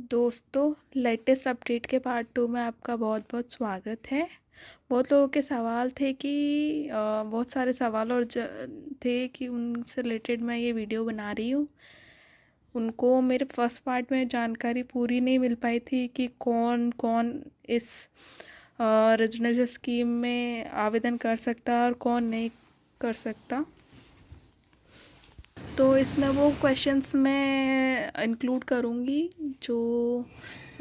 दोस्तों, latest update के part 2 में आपका बहुत बहुत स्वागत है। बहुत लोगों के सवाल थे कि बहुत सारे सवाल और थे कि उनसे रिलेटेड मैं ये वीडियो बना रही हूँ। उनको मेरे फर्स्ट पार्ट में जानकारी पूरी नहीं मिल पाई थी कि कौन कौन इस रेजिडेंशियल स्कीम में आवेदन कर सकता है और कौन नहीं कर सकता। तो इसमें वो क्वेश्चंस मैं इंक्लूड करूँगी जो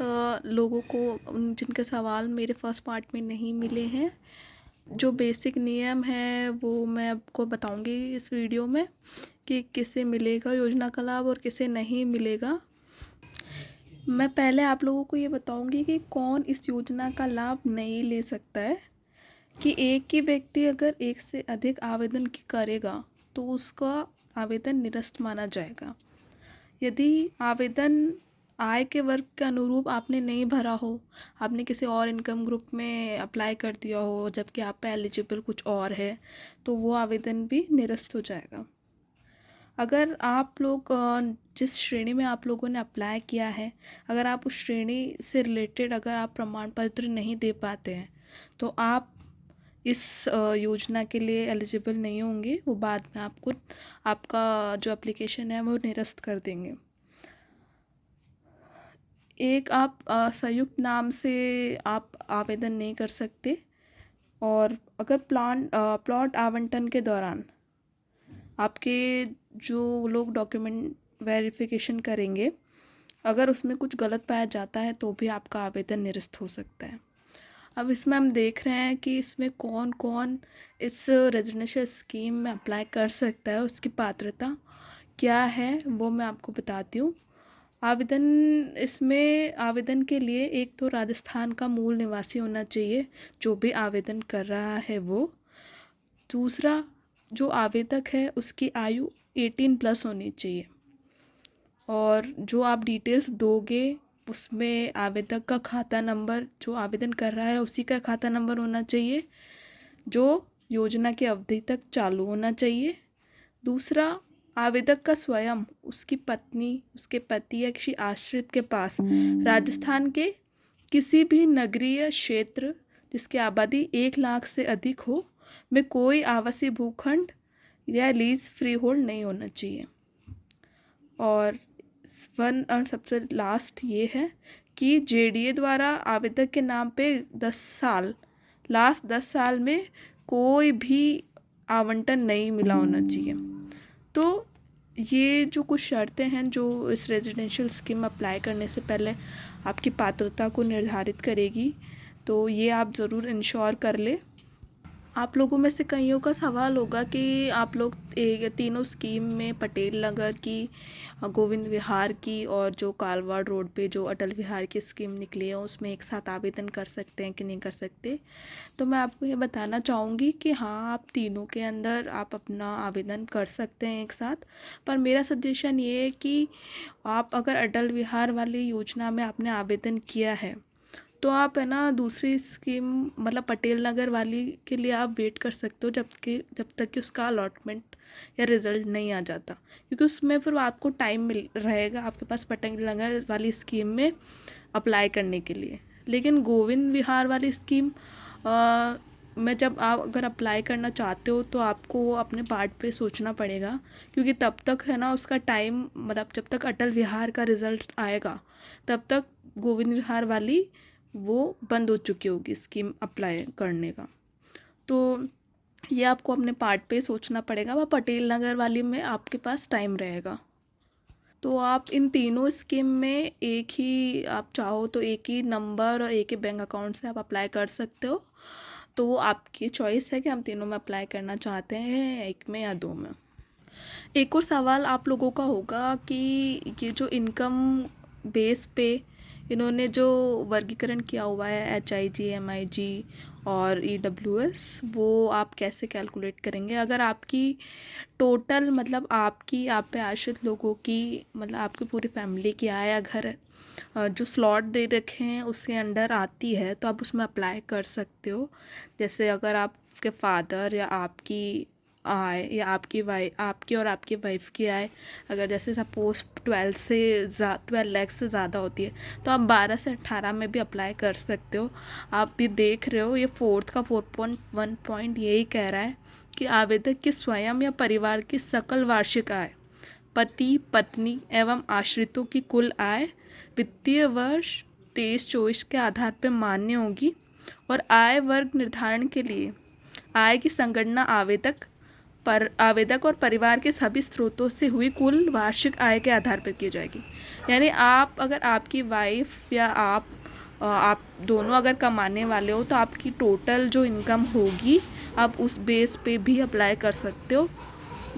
लोगों को जिनके सवाल मेरे फर्स्ट पार्ट में नहीं मिले हैं। जो बेसिक नियम है वो मैं आपको बताऊँगी इस वीडियो में कि किसे मिलेगा योजना का लाभ और किसे नहीं मिलेगा। मैं पहले आप लोगों को ये बताऊँगी कि कौन इस योजना का लाभ नहीं ले सकता है। कि एक ही व्यक्ति अगर एक से अधिक आवेदन करेगा तो उसका आवेदन निरस्त माना जाएगा। यदि आवेदन आय के वर्ग के अनुरूप आपने नहीं भरा हो, आपने किसी और इनकम ग्रुप में अप्लाई कर दिया हो जबकि आप पे एलिजिबल कुछ और है, तो वो आवेदन भी निरस्त हो जाएगा। अगर आप लोग जिस श्रेणी में आप लोगों ने अप्लाई किया है, अगर आप उस श्रेणी से रिलेटेड अगर आप प्रमाण पत्र नहीं दे पाते हैं तो आप इस योजना के लिए एलिजिबल नहीं होंगे। वो बाद में आपको आपका जो एप्लीकेशन है वो निरस्त कर देंगे। एक आप संयुक्त नाम से आप आवेदन नहीं कर सकते। और अगर प्लॉट आवंटन के दौरान आपके जो लोग डॉक्यूमेंट वेरिफिकेशन करेंगे, अगर उसमें कुछ गलत पाया जाता है तो भी आपका आवेदन निरस्त हो सकता है। अब इसमें हम देख रहे हैं कि इसमें कौन कौन इस रेजिडेंशियल स्कीम में अप्लाई कर सकता है, उसकी पात्रता क्या है वो मैं आपको बताती हूँ। आवेदन के लिए एक तो राजस्थान का मूल निवासी होना चाहिए जो भी आवेदन कर रहा है वो। दूसरा, जो आवेदक है उसकी आयु 18+ होनी चाहिए। और जो आप डिटेल्स दोगे उसमें आवेदक का खाता नंबर, जो आवेदन कर रहा है उसी का खाता नंबर होना चाहिए जो योजना की अवधि तक चालू होना चाहिए। दूसरा, आवेदक का स्वयं, उसकी पत्नी, उसके पति या किसी आश्रित के पास राजस्थान के किसी भी नगरीय क्षेत्र जिसकी आबादी 1 लाख से अधिक हो में कोई आवासीय भूखंड या लीज फ्री होल्ड नहीं होना चाहिए। और सबसे लास्ट ये है कि जेडीए द्वारा आवेदक के नाम पे 10 साल में कोई भी आवंटन नहीं मिला होना चाहिए। तो ये जो कुछ शर्तें हैं जो इस रेजिडेंशियल स्कीम अप्लाई करने से पहले आपकी पात्रता को निर्धारित करेगी, तो ये आप ज़रूर इंश्योर कर ले। आप लोगों में से कईयों का सवाल होगा कि आप लोग तीनों स्कीम में पटेल नगर की, गोविंद विहार की और जो कालवाड़ रोड पे जो अटल विहार की स्कीम निकली है उसमें एक साथ आवेदन कर सकते हैं कि नहीं कर सकते। तो मैं आपको ये बताना चाहूँगी कि हाँ, आप तीनों के अंदर आप अपना आवेदन कर सकते हैं एक साथ। पर मेरा सजेशन ये है कि आप अगर अटल विहार वाली योजना में आपने आवेदन किया है तो आप है ना दूसरी स्कीम मतलब पटेल नगर वाली के लिए आप वेट कर सकते हो जब तक कि उसका अलॉटमेंट या रिज़ल्ट नहीं आ जाता, क्योंकि उसमें फिर आपको टाइम मिल रहेगा आपके पास पटेल नगर वाली स्कीम में अप्लाई करने के लिए। लेकिन गोविंद विहार वाली स्कीम में जब आप अगर अप्लाई करना चाहते हो तो आपको वो अपने पार्ट पे सोचना पड़ेगा, क्योंकि तब तक है ना उसका टाइम, मतलब जब तक अटल विहार का रिज़ल्ट आएगा तब तक गोविंद विहार वाली वो बंद हो चुकी होगी स्कीम अप्लाई करने का। तो ये आपको अपने पार्ट पे सोचना पड़ेगा। वह पटेल नगर वाली में आपके पास टाइम रहेगा। तो आप इन तीनों स्कीम में एक ही, आप चाहो तो एक ही नंबर और एक ही बैंक अकाउंट से आप अप्लाई कर सकते हो। तो वो आपकी चॉइस है कि हम तीनों में अप्लाई करना चाहते हैं, एक में या दो में। एक और सवाल आप लोगों का होगा कि ये जो इनकम बेस पे इन्होंने जो वर्गीकरण किया हुआ है HIG, MIG और EWS, वो आप कैसे कैलकुलेट करेंगे। अगर आपकी टोटल मतलब आपकी आप पे आश्रित लोगों की, मतलब आपकी पूरी फैमिली की आय या घर जो स्लॉट दे रखे हैं उसके अंडर आती है तो आप उसमें अप्लाई कर सकते हो। जैसे अगर आपके फादर या आपकी आय या आपकी और आपकी वाइफ की आय अगर जैसे सपोज 12 लाख से ज़्यादा होती है तो आप 12 से 18 में भी अप्लाई कर सकते हो। आप ये देख रहे हो, ये फोर्थ का 4.1 पॉइंट यही कह रहा है कि आवेदक के स्वयं या परिवार की सकल वार्षिक आय, पति पत्नी एवं आश्रितों की कुल आय वित्तीय वर्ष 23-24 के आधार पर मान्य होगी और आय वर्ग निर्धारण के लिए आय की संगणना आवेदक और परिवार के सभी स्रोतों से हुई कुल वार्षिक आय के आधार पर की जाएगी। यानी अगर आपकी वाइफ या आप दोनों अगर कमाने वाले हो तो आपकी टोटल जो इनकम होगी आप उस बेस पे भी अप्लाई कर सकते हो।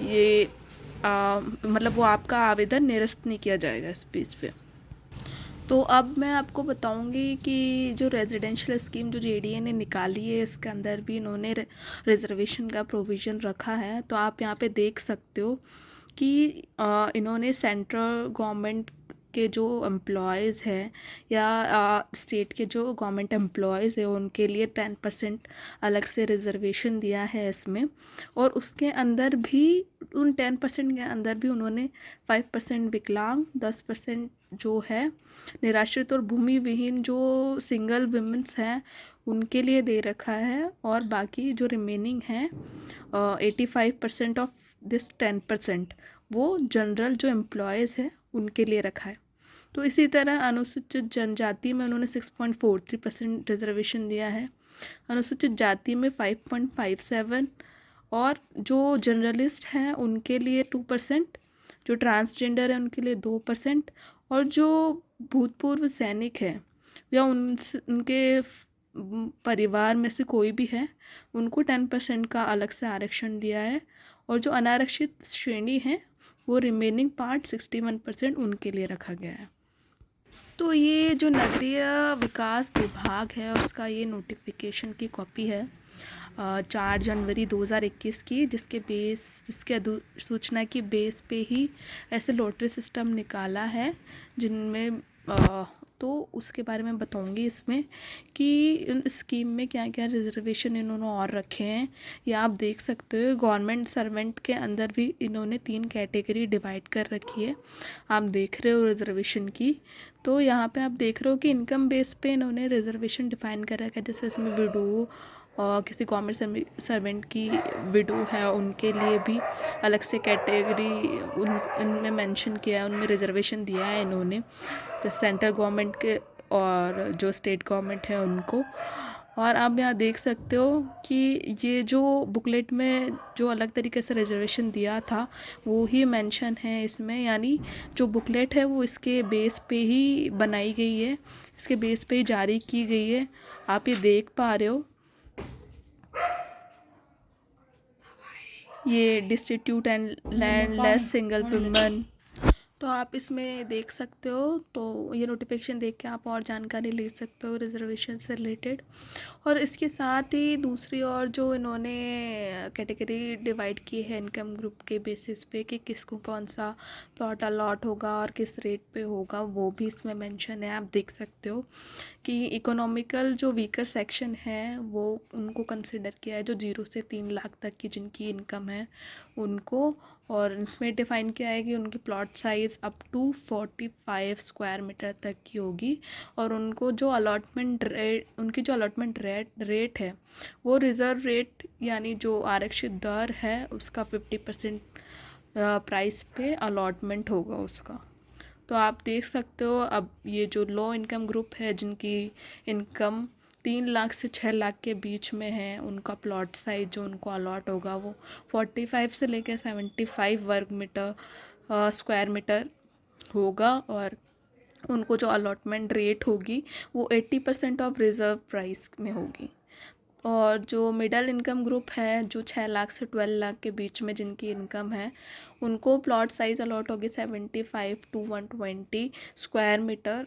ये मतलब वो आपका आवेदन निरस्त नहीं किया जाएगा इस बेस पे। तो अब मैं आपको बताऊंगी कि जो रेजिडेंशियल स्कीम जो जेडीए ने निकाली है इसके अंदर भी इन्होंने रिजर्वेशन का प्रोविज़न रखा है। तो आप यहाँ पे देख सकते हो कि इन्होंने सेंट्रल गवर्नमेंट के जो एम्प्लॉयज़ हैं या स्टेट के जो गवर्नमेंट एम्प्लॉयज़ हैं उनके लिए 10% अलग से रिजर्वेशन दिया है इसमें। और उसके अंदर भी उन 10% के अंदर भी उन्होंने 5% विकलांग, 10% जो है निराश्रित और भूमि विहीन जो सिंगल वुमेन्स हैं उनके लिए दे रखा है। और बाकी जो रिमेनिंग है 85% ऑफ दिस 10% वो जनरल जो एम्प्लॉयज़ हैं उनके लिए रखा है। तो इसी तरह अनुसूचित जनजाति में उन्होंने 6.43% रिजर्वेशन दिया है, अनुसूचित जाति में 5.57 और जो जर्नलिस्ट हैं उनके लिए 2%, जो ट्रांसजेंडर है उनके लिए 2% और जो भूतपूर्व सैनिक हैं या उनके परिवार में से कोई भी है उनको 10% का अलग से आरक्षण दिया है। और जो अनारक्षित श्रेणी है वो रिमेनिंग पार्ट 61% उनके लिए रखा गया है। तो ये जो नगरीय विकास विभाग है उसका ये नोटिफिकेशन की कॉपी है 4 जनवरी 2021 की, जिसके सूचना की बेस पे ही ऐसे लॉटरी सिस्टम निकाला है जिनमें तो उसके बारे में बताऊंगी इसमें कि स्कीम में क्या क्या रिजर्वेशन इन्होंने और रखे हैं। या आप देख सकते हो गवर्नमेंट सर्वेंट के अंदर भी इन्होंने 3 कैटेगरी डिवाइड कर रखी है। आप देख रहे हो रिजर्वेशन की, तो यहाँ पे आप देख रहे हो कि इनकम बेस पे इन्होंने रिजर्वेशन डिफाइन कर रखा है। जैसे इसमें विडो और किसी गवर्नमेंट सर्वेंट की विडो है उनके लिए भी अलग से कैटेगरी इनमें मेंशन किया है, उनमें रिजर्वेशन दिया है इन्होंने, जो सेंट्रल गवर्नमेंट के और जो स्टेट गवर्नमेंट है उनको। और आप यहाँ देख सकते हो कि ये जो बुकलेट में जो अलग तरीके से रिजर्वेशन दिया था वो ही मेंशन है इसमें, यानी जो बुकलेट है वो इसके बेस पे ही बनाई गई है, इसके बेस पे ही जारी की गई है। आप ये देख पा रहे हो, ये distribute and landless single woman. तो आप इसमें देख सकते हो, तो ये नोटिफिकेशन देख के आप और जानकारी ले सकते हो रिजर्वेशन से रिलेटेड। और इसके साथ ही दूसरी और जो इन्होंने कैटेगरी डिवाइड की है इनकम ग्रुप के बेसिस पे कि किसको कौन सा प्लॉट अलॉट होगा और किस रेट पे होगा, वो भी इसमें मेंशन है। आप देख सकते हो कि इकोनॉमिकल जो वीकर सेक्शन है वो उनको कंसिडर किया है, जो 0 से 3 लाख तक की जिनकी इनकम है उनको। और इसमें डिफ़ाइन किया है कि उनकी plot size up to 45 square metre तक की होगी। और उनको जो उनकी जो अलॉटमेंट रेट है वो रिज़र्व रेट यानी जो आरक्षित दर है उसका 50% प्राइस पे अलॉटमेंट होगा उसका। तो आप देख सकते हो अब ये जो लो इनकम ग्रुप है जिनकी इनकम 3 लाख से 6 लाख के बीच में है, उनका प्लॉट साइज जो उनको अलॉट होगा वो 45 से लेकर 75 वर्ग मीटर स्क्वायर मीटर होगा। और उनको जो अलॉटमेंट रेट होगी वो 80% ऑफ रिज़र्व प्राइस में होगी। और जो मिडल इनकम ग्रुप है जो 6 लाख से 12 लाख के बीच में जिनकी इनकम है उनको प्लॉट साइज़ अलॉट होगी 75 to 120 स्क्वायर मीटर।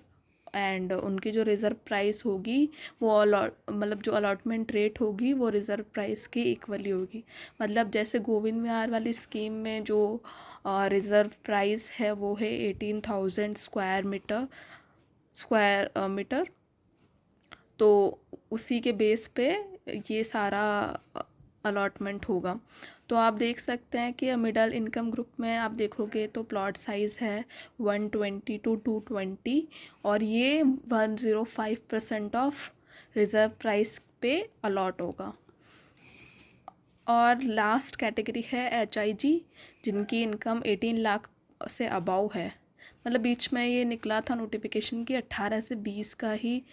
एंड उनकी जो रिज़र्व प्राइस होगी वो मतलब जो अलॉटमेंट रेट होगी वो रिज़र्व प्राइस की इक्वली होगी। मतलब जैसे गोविंद विहार वाली स्कीम में जो रिज़र्व प्राइस है वो है 18,000 स्क्वायर मीटर, तो उसी के बेस पे ये सारा अलॉटमेंट होगा। तो आप देख सकते हैं कि मिडिल इनकम ग्रुप में आप देखोगे तो प्लॉट साइज़ है 120 टू 220 और ये 105% ऑफ रिज़र्व प्राइस पे अलॉट होगा। और लास्ट कैटेगरी है HIG, जिनकी इनकम 18 लाख से अबाव है। मतलब बीच में ये निकला था नोटिफिकेशन कि 18 से 20 का ही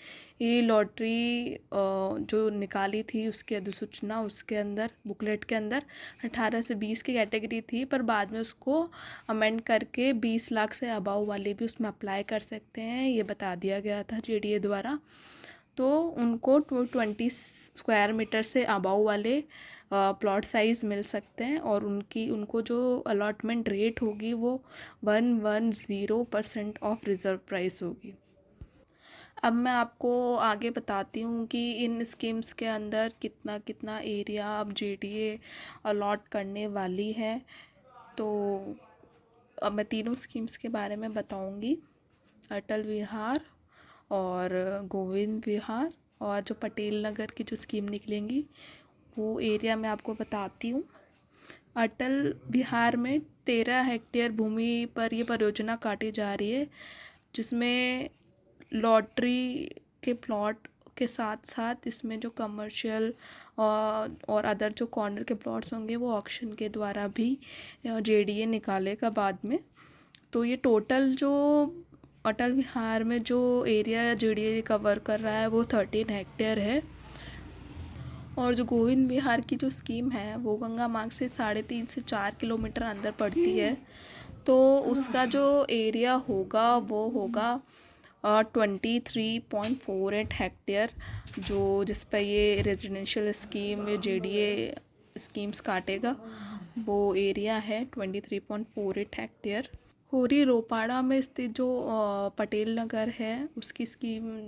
ये लॉटरी जो निकाली थी उसकी अधिसूचना, उसके अंदर बुकलेट के अंदर 18 से 20 की कैटेगरी थी, पर बाद में उसको अमेंड करके 20 लाख से अबाव वाले भी उसमें अप्लाई कर सकते हैं, ये बता दिया गया था JDA द्वारा। तो उनको 20 स्क्वायर मीटर से अबाव वाले प्लॉट साइज़ मिल सकते हैं और उनको जो अलॉटमेंट रेट होगी वो 110% ऑफ रिज़र्व प्राइस होगी। अब मैं आपको आगे बताती हूँ कि इन स्कीम्स के अंदर कितना कितना एरिया अब JDA अलॉट करने वाली है। तो अब मैं तीनों स्कीम्स के बारे में बताऊँगी, अटल विहार और गोविंद विहार और जो पटेल नगर की जो स्कीम निकलेंगी वो एरिया मैं आपको बताती हूँ। अटल विहार में 13 हेक्टेयर भूमि पर ये परियोजना काटी जा रही है, जिसमें लॉटरी के प्लॉट के साथ साथ इसमें जो कमर्शियल और अदर जो कॉर्नर के प्लॉट्स होंगे वो ऑक्शन के द्वारा भी JDA निकालेगा बाद में। तो ये टोटल जो अटल विहार में जो एरिया JDA कवर कर रहा है वो 13 हेक्टेयर है। और जो गोविंद विहार की जो स्कीम है वो गंगा मार्ग से 3.5 से 4 किलोमीटर अंदर पड़ती है। तो उसका जो एरिया होगा वो होगा 23.48 हेक्टेयर, जो जिस पर ये रेजिडेंशियल स्कीम JDA स्कीम्स काटेगा वो एरिया है 23.48 हेक्टेयर। होरी रोपाड़ा में स्थित जो पटेल नगर है उसकी स्कीम,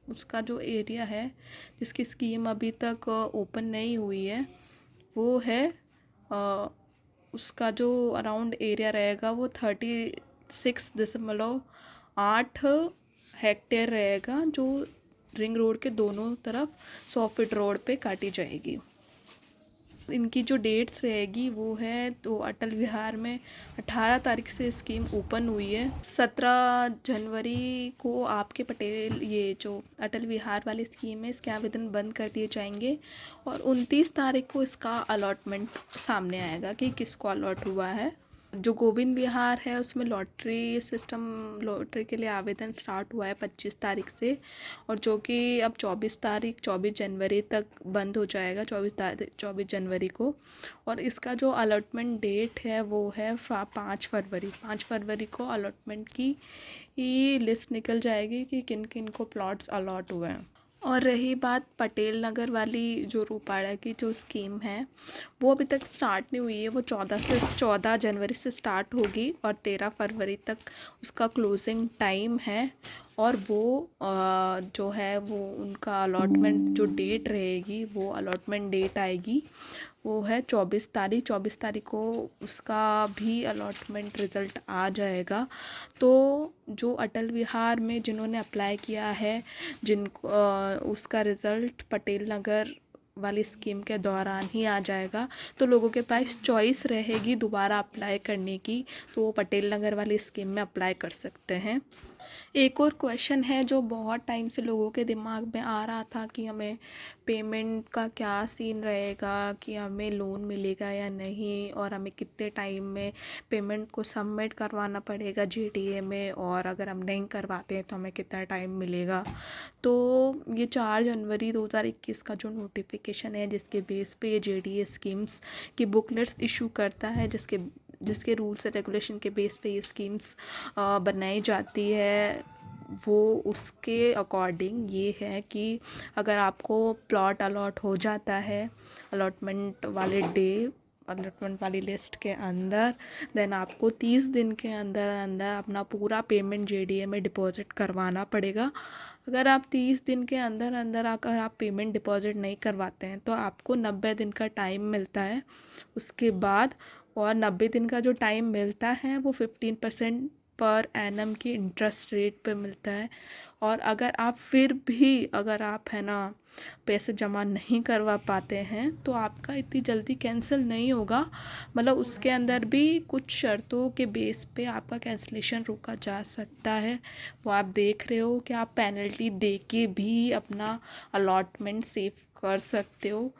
उसका जो एरिया है जिसकी स्कीम अभी तक ओपन नहीं हुई है वो है उसका जो अराउंड एरिया रहेगा वो 36.8 हेक्टेयर रहेगा, जो रिंग रोड के दोनों तरफ 100 फीट रोड पे काटी जाएगी। इनकी जो डेट्स रहेगी वो है, तो अटल विहार में 18 तारीख से स्कीम ओपन हुई है। 17 जनवरी को आपके पटेल ये जो अटल विहार वाली स्कीम है इसके आवेदन बंद कर दिए जाएंगे और 29 तारीख को इसका अलॉटमेंट सामने आएगा कि किसको अलॉट हुआ है। जो गोविंद विहार है उसमें लॉटरी सिस्टम, लॉटरी के लिए आवेदन स्टार्ट हुआ है 25 तारीख से और जो कि अब 24 जनवरी तक बंद हो जाएगा, 24 जनवरी को। और इसका जो अलॉटमेंट डेट है वो है 5 फरवरी को अलॉटमेंट की लिस्ट निकल जाएगी कि किन किन को प्लॉट्स अलॉट हुए हैं। और रही बात पटेल नगर वाली जो रूपाड़ा की जो स्कीम है वो अभी तक स्टार्ट नहीं हुई है, वो 14 जनवरी से स्टार्ट होगी और 13 फरवरी तक उसका क्लोजिंग टाइम है। और वो जो है वो उनका अलॉटमेंट जो डेट रहेगी वो अलॉटमेंट डेट आएगी वो है 24 तारीख को उसका भी अलॉटमेंट रिज़ल्ट आ जाएगा। तो जो अटल विहार में जिन्होंने अप्लाई किया है जिनको उसका रिज़ल्ट पटेल नगर वाली स्कीम के दौरान ही आ जाएगा, तो लोगों के पास चॉइस रहेगी दोबारा अप्लाई करने की, तो वो पटेल नगर वाली स्कीम में अप्लाई कर सकते हैं। एक और क्वेश्चन है जो बहुत टाइम से लोगों के दिमाग में आ रहा था कि हमें पेमेंट का क्या सीन रहेगा, कि हमें लोन मिलेगा या नहीं और हमें कितने टाइम में पेमेंट को सबमिट करवाना पड़ेगा JDA में, और अगर हम नहीं करवाते हैं तो हमें कितना टाइम मिलेगा। तो ये 4 जनवरी 2021 का जो नोटिफिकेशन है जिसके बेस पे ये JDA स्कीम्स की बुकलेट्स इशू करता है, जिसके रूल्स एंड रेगुलेशन के बेस पे ये स्कीम्स बनाई जाती है, वो उसके अकॉर्डिंग ये है कि अगर आपको प्लॉट अलॉट हो जाता है अलॉटमेंट वाली लिस्ट के अंदर, देन आपको 30 दिन के अंदर अंदर अपना पूरा पेमेंट JDA में डिपॉजिट करवाना पड़ेगा। अगर आप 30 दिन के अंदर अंदर अगर आप पेमेंट डिपॉजिट नहीं करवाते हैं तो आपको 90 दिन का टाइम मिलता है। उसके बाद और 90 दिन का जो टाइम मिलता है वो 15% पर एनम की इंटरेस्ट रेट पे मिलता है। और अगर आप फिर भी अगर आप है ना पैसे जमा नहीं करवा पाते हैं तो आपका इतनी जल्दी कैंसिल नहीं होगा। मतलब उसके अंदर भी कुछ शर्तों के बेस पे आपका कैंसिलेशन रोका जा सकता है। वो आप देख रहे हो कि आप पेनल्टी दे के भी अपना अलॉटमेंट सेव कर सकते हो।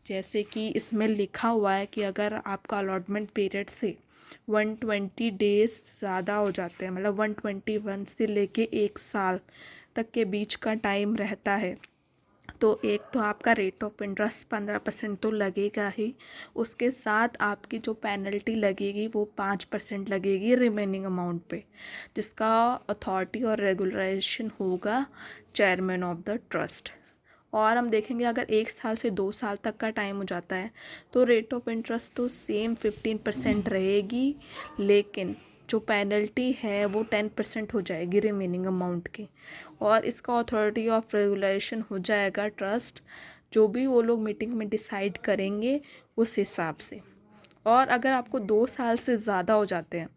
जैसे कि इसमें लिखा हुआ है कि अगर आपका अलॉटमेंट पीरियड से 120 डेज़ ज़्यादा हो जाते हैं, मतलब 121 से लेके 1 साल तक के बीच का टाइम रहता है, तो एक तो आपका रेट ऑफ इंटरेस्ट 15% तो लगेगा ही। उसके साथ आपकी जो पेनल्टी लगेगी वो 5% लगेगी रिमेनिंग अमाउंट पे, जिसका अथॉरिटी और रेगुलेशन होगा चेयरमैन ऑफ द ट्रस्ट। और हम देखेंगे अगर 1 साल से 2 साल तक का टाइम हो जाता है तो रेट ऑफ इंटरेस्ट तो सेम 15% रहेगी, लेकिन जो पेनल्टी है वो 10% हो जाएगी रिमेनिंग अमाउंट की। और इसका अथॉरिटी ऑफ रेगुलेशन हो जाएगा ट्रस्ट, जो भी वो लोग मीटिंग में डिसाइड करेंगे उस हिसाब से। और अगर आपको 2 साल से ज़्यादा हो जाते हैं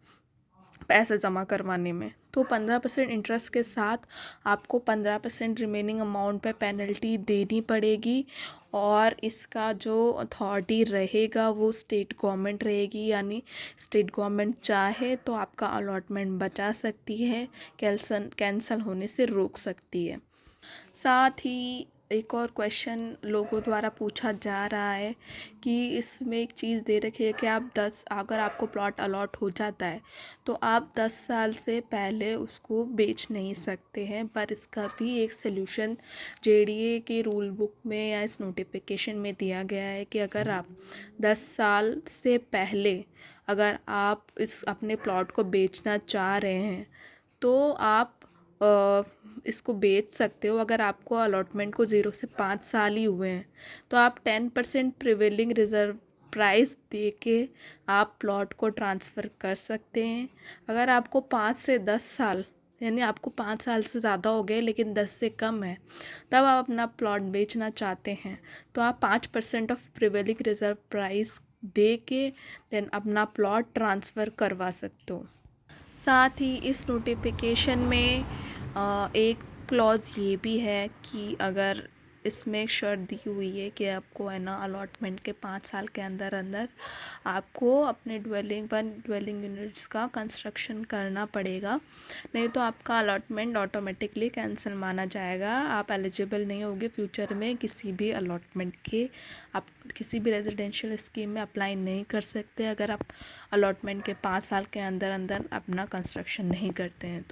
पैसे जमा करवाने में तो 15% इंटरेस्ट के साथ आपको 15% रिमेनिंग अमाउंट पे पेनल्टी देनी पड़ेगी। और इसका जो अथॉरिटी रहेगा वो स्टेट गवर्नमेंट रहेगी, यानी स्टेट गवर्नमेंट चाहे तो आपका अलॉटमेंट बचा सकती है, कैंसल होने से रोक सकती है। साथ ही एक और क्वेश्चन लोगों द्वारा पूछा जा रहा है कि इसमें एक चीज़ दे रखी है कि अगर आपको प्लॉट अलॉट हो जाता है तो आप 10 साल से पहले उसको बेच नहीं सकते हैं। पर इसका भी एक सल्यूशन जेडीए के रूल बुक में या इस नोटिफिकेशन में दिया गया है कि अगर आप 10 साल से पहले अगर आप इस अपने प्लॉट को बेचना चाह रहे हैं तो आप इसको बेच सकते हो। अगर आपको अलॉटमेंट को 0 से 5 साल ही हुए हैं तो आप 10% प्रिवेलिंग रिज़र्व प्राइस दे के आप प्लॉट को ट्रांसफ़र कर सकते हैं। अगर आपको 5 से 10 साल, यानी आपको 5 साल से ज़्यादा हो गए लेकिन 10 से कम है, तब आप अपना प्लॉट बेचना चाहते हैं तो आप 5% ऑफ प्रिवेलिंग रिज़र्व प्राइस दे के देन अपना प्लॉट ट्रांसफ़र करवा सकते हो। साथ ही इस नोटिफिकेशन में एक क्लॉज ये भी है कि अगर इसमें एक शर्त दी हुई है कि आपको है ना अलॉटमेंट के 5 साल के अंदर अंदर आपको अपने ड्वेलिंग यूनिट्स का कंस्ट्रक्शन करना पड़ेगा, नहीं तो आपका अलॉटमेंट ऑटोमेटिकली कैंसिल माना जाएगा। आप एलिजिबल नहीं होगे फ्यूचर में किसी भी अलॉटमेंट के, आप किसी भी रेजिडेंशियल स्कीम में अप्लाई नहीं कर सकते अगर आप अलॉटमेंट के 5 साल के अंदर अंदर अपना कंस्ट्रक्शन नहीं करते हैं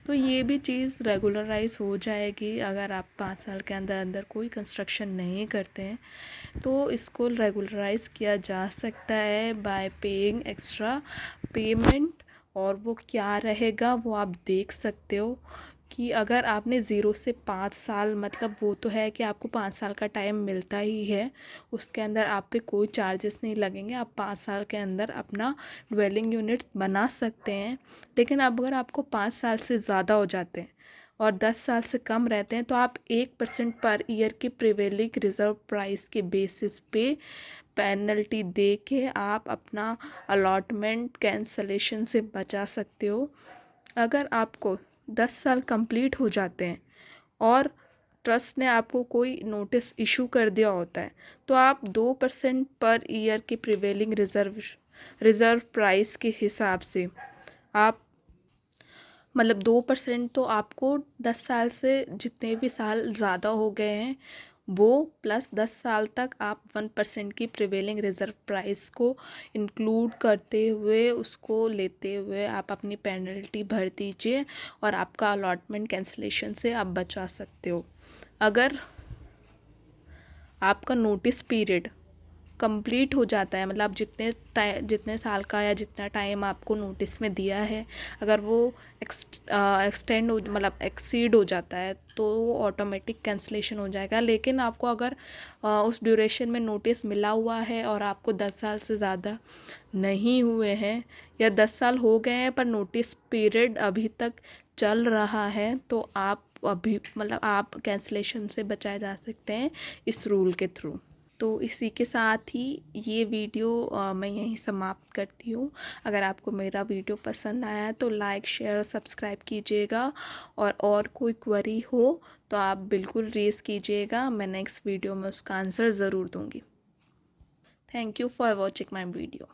तो ये भी चीज़ रेगुलराइज हो जाएगी। अगर आप 5 साल के अंदर अंदर कोई कंस्ट्रक्शन नहीं करते हैं तो इसको रेगुलराइज किया जा सकता है बाय पेइंग एक्स्ट्रा पेमेंट। और वो क्या रहेगा वो आप देख सकते हो कि अगर आपने 0 से 5 साल, मतलब वो तो है कि आपको 5 साल का टाइम मिलता ही है, उसके अंदर आप पे कोई चार्जेस नहीं लगेंगे, आप 5 साल के अंदर अपना ड्वेलिंग यूनिट बना सकते हैं। लेकिन अब अगर आपको 5 साल से ज़्यादा हो जाते हैं और 10 साल से कम रहते हैं तो आप 1% पर ईयर के प्रिवेलिंग रिज़र्व प्राइस के बेसिस पे पेनल्टी दे के आप अपना अलॉटमेंट कैंसलेशन से बचा सकते हो। अगर आपको 10 साल कंप्लीट हो जाते हैं और ट्रस्ट ने आपको कोई नोटिस इशू कर दिया होता है तो आप 2% पर ईयर के प्रिवेलिंग रिज़र्व प्राइस के हिसाब से आप, मतलब 2% तो आपको 10 साल से जितने भी साल ज़्यादा हो गए हैं वो प्लस 10 साल तक आप 1% की प्रिवेलिंग रिज़र्व प्राइस को इंक्लूड करते हुए उसको लेते हुए आप अपनी पेनल्टी भर दीजिए और आपका अलॉटमेंट कैंसलेशन से आप बचा सकते हो। अगर आपका नोटिस पीरियड कंप्लीट हो जाता है, मतलब जितने साल का या जितना टाइम आपको नोटिस में दिया है, अगर वो एक्सटेंड हो, मतलब एक्सीड हो जाता है तो वो ऑटोमेटिक कैंसलेशन हो जाएगा। लेकिन आपको अगर उस ड्यूरेशन में नोटिस मिला हुआ है और आपको 10 साल से ज़्यादा नहीं हुए हैं या 10 साल हो गए हैं पर नोटिस पीरियड अभी तक चल रहा है तो आप अभी, मतलब आप कैंसलेशन से बचाए जा सकते हैं इस रूल के थ्रू। तो इसी के साथ ही ये वीडियो मैं यहीं समाप्त करती हूँ। अगर आपको मेरा वीडियो पसंद आया है तो लाइक शेयर और सब्सक्राइब कीजिएगा, और कोई क्वेरी हो तो आप बिल्कुल रेज़ कीजिएगा, मैं नेक्स्ट वीडियो में उसका आंसर ज़रूर दूँगी। Thank you for watching my video.